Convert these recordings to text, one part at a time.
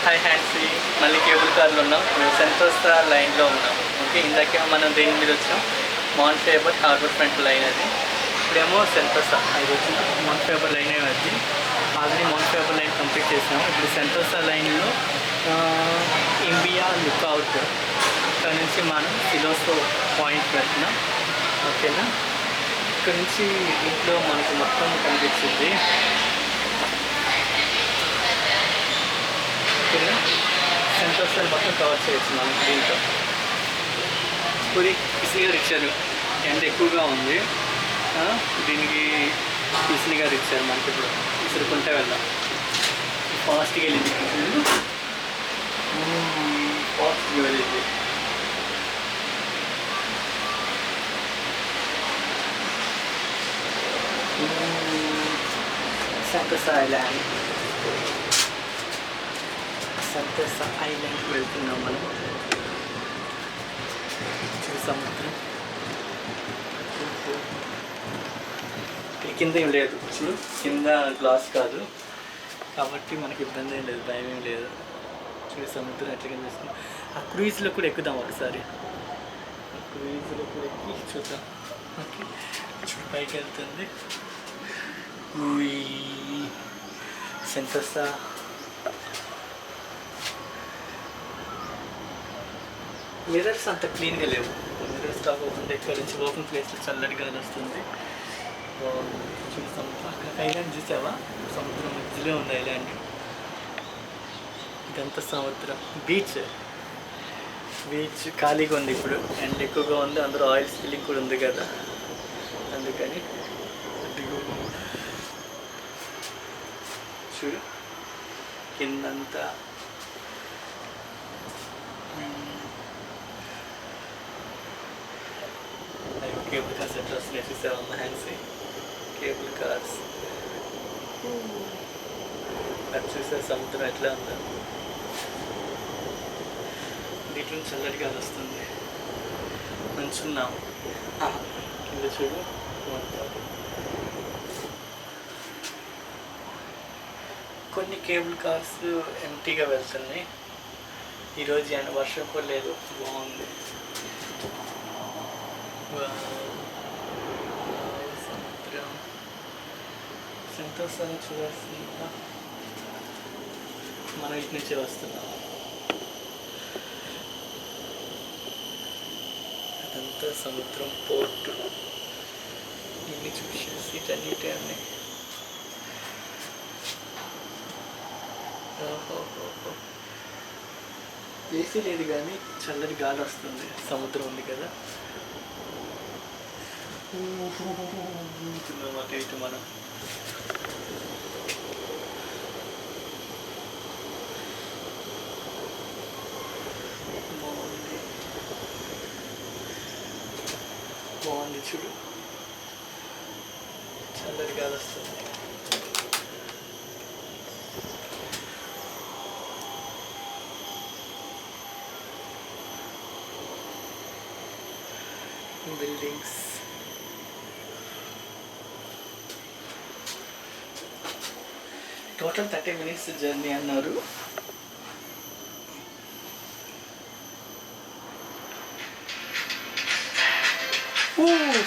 High హ్యాండ్సీ మళ్ళీ cable కార్లో ఉన్నాం. సెంటోసా లైన్లో ఉన్నాం. ఓకే, ఇందాకేమో మనం దేని మీద వచ్చాం, mount fibre harbour front line అది. ఇప్పుడేమో సెంటోసా అది వచ్చిన మౌంట్ ఫేబర్ లైన్ అది. Already mount fibre line complete చేసినాము. ఇప్పుడు సెంటోసా లైన్లో ఇంబియా లుక్అవుట్ ఇక్కడ నుంచి మనం సిలోసో పాయింట్ పెట్టినాం. ఓకేనా, ఇక్కడ నుంచి ఇంట్లో మనకు మొత్తం కనిపించింది. ఓకేనా, సెంటోసా మొత్తం కవర్ చేయొచ్చు మనం దీంట్లో. పూరి ఈజీగా ఇచ్చారు, ఎండ ఎక్కువగా ఉంది, దీనికి ఈజీగా ఇచ్చారు. మనకి ఇప్పుడు విసురుకుంటే వెళ్దాం. ఫాస్ట్గా వెళ్ళింది, ఫాస్ట్గా వెళ్ళింది. సెంటోసా ఐలాండ్, సెంటోసా ఐలాండ్కి వెళ్తున్నాం మనం. సముద్రం కింద ఏం లేదు, చూడు కింద గ్లాస్ కాదు కాబట్టి మనకి ఇబ్బంది ఏం లేదు, భయం ఏం లేదు. చూడు సముద్రం ఎట్లా కనిపిస్తుంది. ఆ క్రూయిజ్లో కూడా ఎక్కుదాం ఒకసారి, ఆ క్రూయిజ్లో కూడా ఎక్కి చూద్దాం. ఓకే, చూడు పైకి వెళ్తుంది. సెంటోసా మిర్రర్స్ అంత క్లీన్గా లేవు. మిర్రర్స్ కాకుండా ఇక్కడ నుంచి ఓపెన్ ప్లేస్లో చల్లటి గాలి వస్తుంది. చూసాం అక్కడ ఐలాండ్ చూసావా, సముద్రం మధ్యలో ఉంది ఐలాండ్. ఇదంతా సముద్రం. బీచ్ ఖాళీగా ఉంది ఇప్పుడు, ఎండ ఎక్కువగా ఉంది, అందరూ ఆయిల్ స్పిల్లింగ్ కూడా ఉంది కదా, అందుకని. చూడు కిందంతా కేబుల్ కార్స్ ఎట్లా వస్తున్నాయి చూసావా, హ్యాండ్సీ కేబుల్ కార్స్. అది చూసే సముద్రం ఎట్లా ఉందో, దీంట్లో చల్లటి గాలి వస్తుంది. మంచున్నాం కింద చూడు. కొన్ని కేబుల్ కార్స్ ఎంటీగా వెళ్తున్నాయి. ఈరోజు వర్షం కూడా లేదు, బాగుంది. సముద్రం సెంటోసా చూడాల్సిందా, మనం ఇటు నుంచే వస్తున్నాం. అదంతా సముద్రం, పోర్టు, ఇన్ని చూసేసి ఇటన్నిటి అన్నీ. ఏసీ లేదు కానీ చల్లటి గాలి వస్తుంది, సముద్రం ఉంది కదా. అటు ఇటు మనం బాగుంది చూడు, చల్లటి గాలి వస్తుంది. బిల్డింగ్స్, టోటల్ 30 minutes జర్నీ అన్నారు.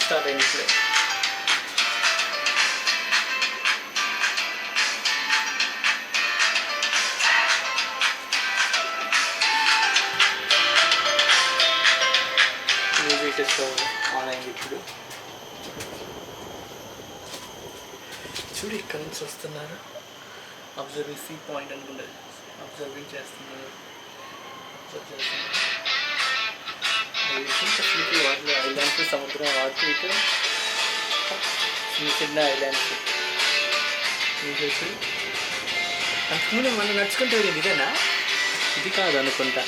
స్టార్ట్ అయింది ఇప్పుడే. మ్యూజిక్ ఆన్ అయింది ఇప్పుడు. చూడు ఇక్కడ నుంచి వస్తున్నారు, అబ్జర్వేషన్ పాయింట్ అనుకుంటే అబ్జర్వింగ్ చేస్తున్నారు. వాటిలో ఐలాండ్స్, సముద్రం వాటి ఇటు చిన్న చిన్న ఐలాండ్స్. అంతకుముందు మనం నడుచుకుంటూ వెళ్ళింది ఇదేనా? ఇది కాదు అనుకుంటా.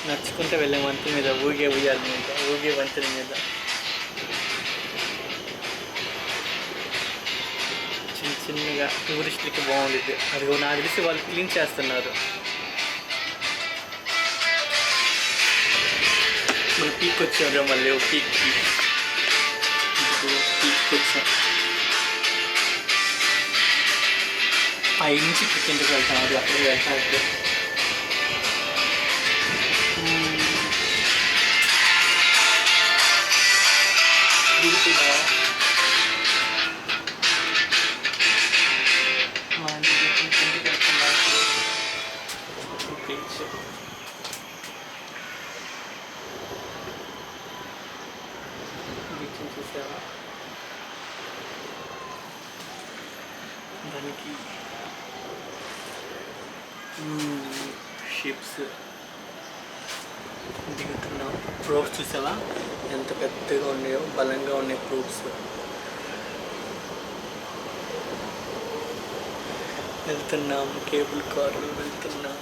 నడుచుకుంటూ వెళ్ళే వంతెన మీద, ఊగే ఉయ్యాల మీద, ఊగే వంతెన మీద చిన్న చిన్నగా టూరిస్టులకి బాగుంటుంది. అది నాకు తెలిసి వాళ్ళు క్లీన్ చేస్తున్నారు. మనం పీక్ వచ్చాం, మళ్ళీ పీక్కి వచ్చాం. పై నుంచి కిందకి వెళ్తాం, అది అక్కడికి వెళ్తాం ఇప్పుడు. దిగుతుందా కిందకి వెళ్తున్నా బీచ్. బీచ్ని చూసావా, దానికి షిప్స్ దిగుతున్నాం. ప్రూఫ్స్ చూసావా ఎంత పెద్దగా ఉన్నాయో, బలంగా ఉన్నాయి ప్రూఫ్స్. వెళ్తున్నాం, కేబుల్ కార్లు వెళ్తున్నాం,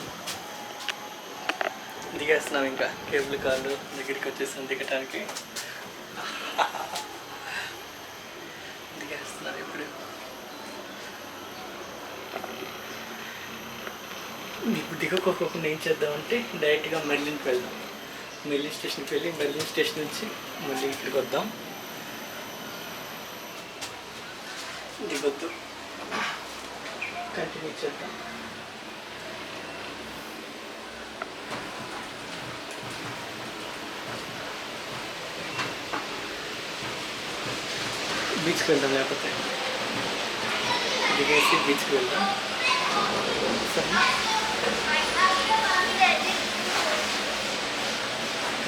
దిగేస్తున్నాం. ఇంకా కేబుల్ కార్లు దగ్గరికి వచ్చేసాం దిగటానికి. దిగేస్తున్నాం ఇప్పుడు. ఇప్పుడు దిగకోకుండా ఏం చేద్దామంటే డైరెక్ట్గా మెర్లిన్కి వెళ్దాం. మెర్లిన్ స్టేషన్కి వెళ్ళి మెర్లిన్ స్టేషన్ నుంచి మళ్ళీ ఇక్కడికి వద్దాం. దిగొద్దు, కంటిన్యూ చేద్దాం. బీచ్కి వెళ్దాం, లేకపోతే దిగేసి బీచ్కి వెళ్దాం. సరే,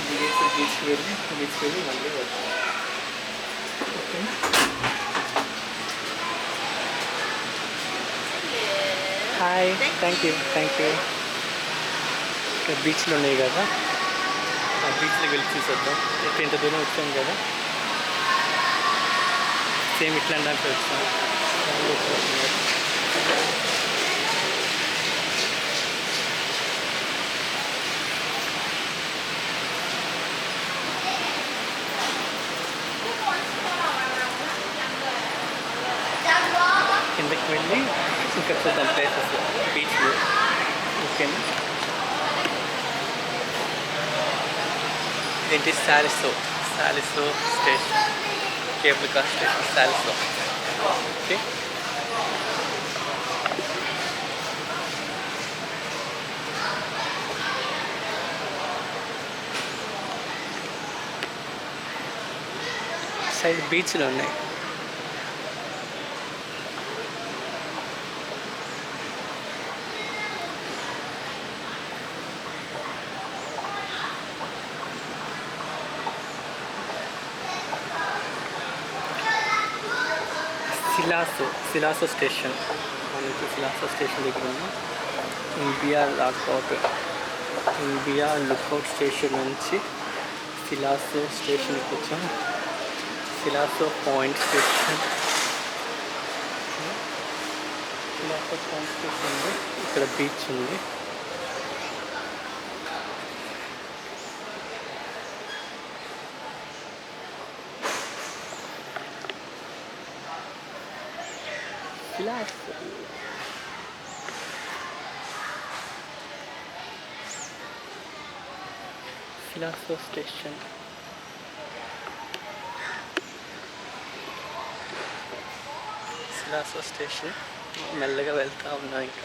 దిగేసి బీచ్కి వెళ్ళి మళ్ళీ వెళ్దాం. Okay, hi, thank you. ఇక్కడ బీచ్లు ఉన్నాయి కదా, ఆ బీచ్లో వెళ్ళి చూసొద్దాం. ఇక్కడ ఇంత దూరం వచ్చాం కదా, సేమ్ ఇట్లాంటి దాంట్లో వచ్చాం. కిందకి వెళ్ళి ఇంకా చూద్దాం ప్లేసెస్, బీచ్లు. ఓకేనా, ఏంటి Siloso station, cable car station Siloso. Okay, side బీచ్లు ఉన్నాయి. సిలాసో స్టేషన్, మనకి సిలాసో స్టేషన్ దగ్గర ఉన్నాం. ఇండియా లుక్అవుట్ స్టేషన్ నుంచి సిలాసో స్టేషన్కి వచ్చాం. సిలాసో పాయింట్ స్టేషన్, ఉంది. ఇక్కడ బీచ్ ఉంది. సిలాసో స్టేషన్. సిలాసో స్టేషన్ మెల్లగా వెళ్తూ ఉన్నాం. ఇంకా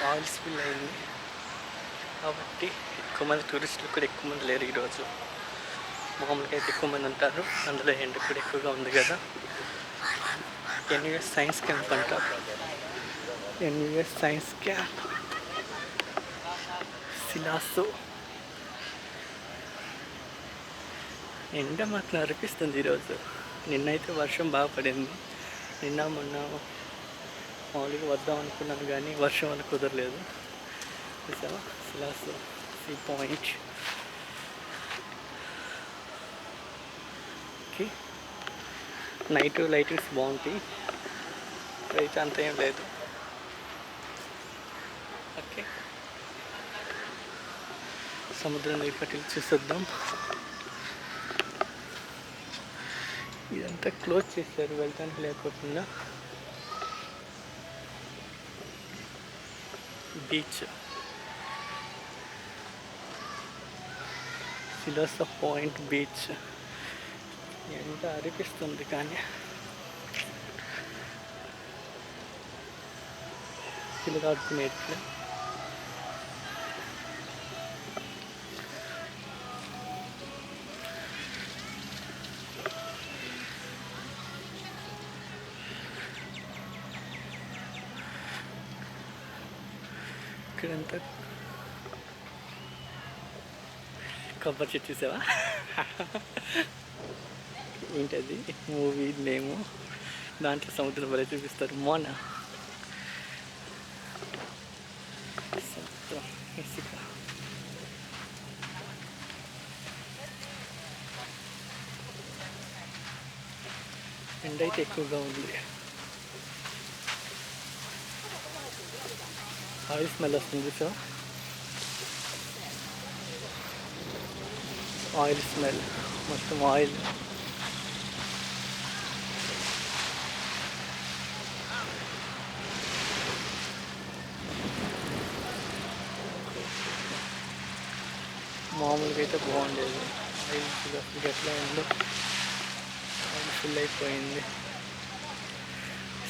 ఆయిల్ స్పిల్ అయింది కాబట్టి ఎక్కువ మంది టూరిస్టులు కూడా ఎక్కువ మంది లేరు ఈరోజు. మామూలుగా అయితే ఎక్కువ మంది ఉంటారు, అందులో ఎండ కూడా ఎక్కువగా ఉంది కదా. ఎన్యూఎస్ సైన్స్ క్యాంప్ అంటారు. NUS science camp సిలాసో. ఎండ మాత్రం అనిపిస్తుంది ఈరోజు. నిన్నైతే వర్షం బాగా పడింది. నిన్న మొన్న మామూలుగా వద్దాం అనుకున్నాను కానీ వర్షం వల్ల కుదరలేదు. చూసావా Siloso sea point. Okay, night lightings బాగుంటాయి, అయితే అంత ఏం లేదు. ఓకే, సముద్రం ఇప్పటికి చూసొద్దాం. ఇదంతా క్లోజ్ చేశారు వెళ్ళటానికి లేకపోకుండా. Beach Siloso point beach. ఎంత అనిపిస్తుంది కానీ పిల్లలు ఆడుకునేది ఇక్కడ. ఇక్కడంతా కొబ్బరి చెట్టు చూసావా? ఏంటది మూవీ నేము, దాంట్లో సముద్రం వల్ల చూపిస్తారు. మోనా సముద్రం ఇసుక. ఎండ అయితే ఎక్కువగా ఉంది. ఆయిల్ స్మెల్ వస్తుంది సో ఆయిల్ స్మెల్, మొత్తం ఆయిల్. మామూలుగా అయితే బాగుండేది, ఆయిల్ అసలు ఎట్లా ఉందో ఆయిల్ ఫుల్ అయిపోయింది.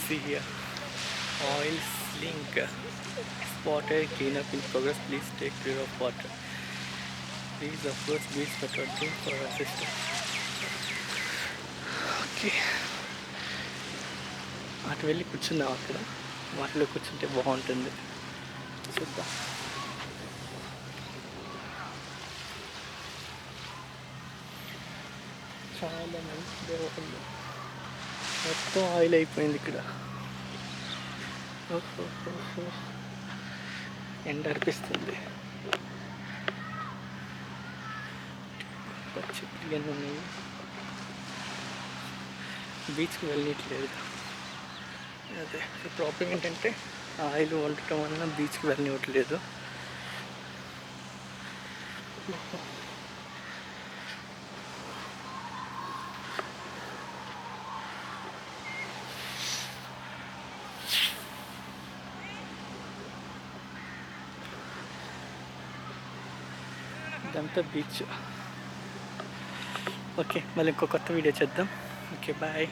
సియా oil స్లింక్ spotted cleanup in progress. Please take care of water. Please approach beach patrol team for assistance. Okay, అటు వెళ్ళి కూర్చుందాం. అక్కడ వాటిలో కూర్చుంటే బాగుంటుంది. చూద్దాం. చాలా మంచి దేవాలయం, మొత్తం ఆయిల్ అయిపోయింది ఇక్కడ. ఎండ అనిపిస్తుంది. చెట్లు ఇవన్నీ ఉన్నాయి. బీచ్కి వెళ్ళట్లేదు. అదే ప్రాబ్లం ఏంటంటే ఆయిల్ వండటం వలన బీచ్కి వెళ్ళనివ్వట్లేదు. ఇదంతా బీచ్. ఓకే, మళ్ళీ ఇంకో కొత్త వీడియో చేద్దాం. Okay, bye.